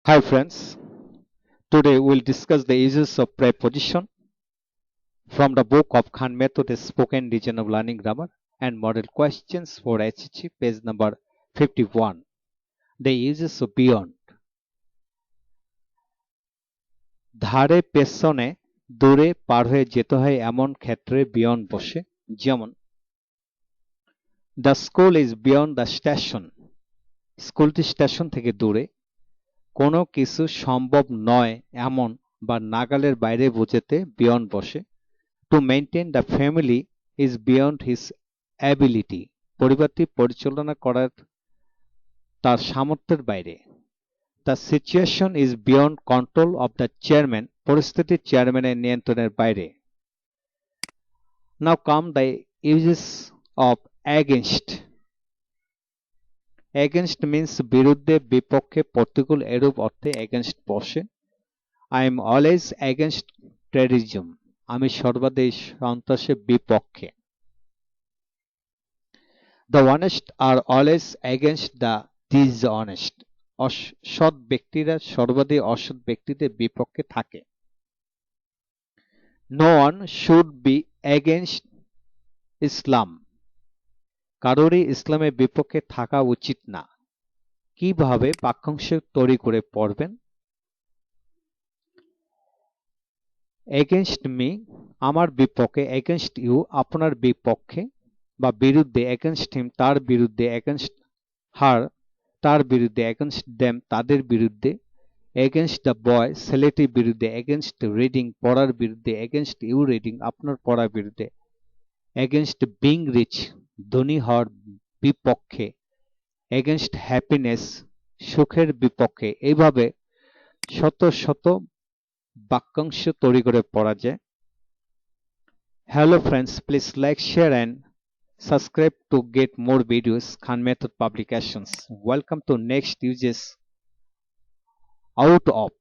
Hi friends, today we'll discuss the uses of preposition from the book of Khan Method, a spoken region of learning grammar and model questions for HHC, page number 51. The uses of beyond. ধারে পেছনে দূরে পার হয়ে যেতে হয় এমন ক্ষেত্রে beyond বসে, যেমন the school is beyond the station, স্কুলটি স্টেশন থেকে দূরে। কোনো কিছু সম্ভব নয় এমন বা নাগালের বাইরে বোঝাতে বিয়ন্ড বসে। To maintain the family is beyond his ability, পরিবারটি পরিচালনা করার তার সামর্থ্যের বাইরে। The situation is beyond control of the chairman, পরিস্থিতি চেয়ারম্যানের নিয়ন্ত্রণের বাইরে। Now come the uses of against. Against means বিরুদ্ধে, বিপক্ষে, প্রতিকূল, এরূপ অর্থে অ্যাগেনস্ট বসে। I am always against terrorism, আমি সর্বদাই সন্ত্রাসের বিপক্ষে। The honest are always against the dishonest, সৎ ব্যক্তিরা সর্বদাই অসৎ ব্যক্তিদের বিপক্ষে থাকে। No one should be against Islam, কারোরই ইসলামের বিপক্ষে থাকা উচিত না। কিভাবে বাক্যাংশ তৈরি করে পড়বেন? এগেনস্ট মি, আমার বিপক্ষে, এগেনস্ট ইউ, আপনার বিপক্ষে বা বিরুদ্ধে, এগেনস্ট হিম, তার বিরুদ্ধে, এগেনস্ট হার, তার বিরুদ্ধে, এগেনস্ট দেম, তাদের বিরুদ্ধে, এগেনস্ট দ্য বয়, ছেলেটির বিরুদ্ধে, এগেনস্ট রিডিং, পড়ার বিরুদ্ধে, এগেনস্ট ইউ রিডিং, আপনার পড়ার বিরুদ্ধে, এগেনস্ট বিং রিচ, ধনী হওয়ার বিপক্ষে, এগেনস্ট হ্যাপিনেস, সুখের বিপক্ষে। এইভাবে শত শত বাক্যাংশ তৈরি করে পড়া যায়। Hello friends, please like, share and subscribe to get more videos Khan Method publications. Welcome to next uses out of.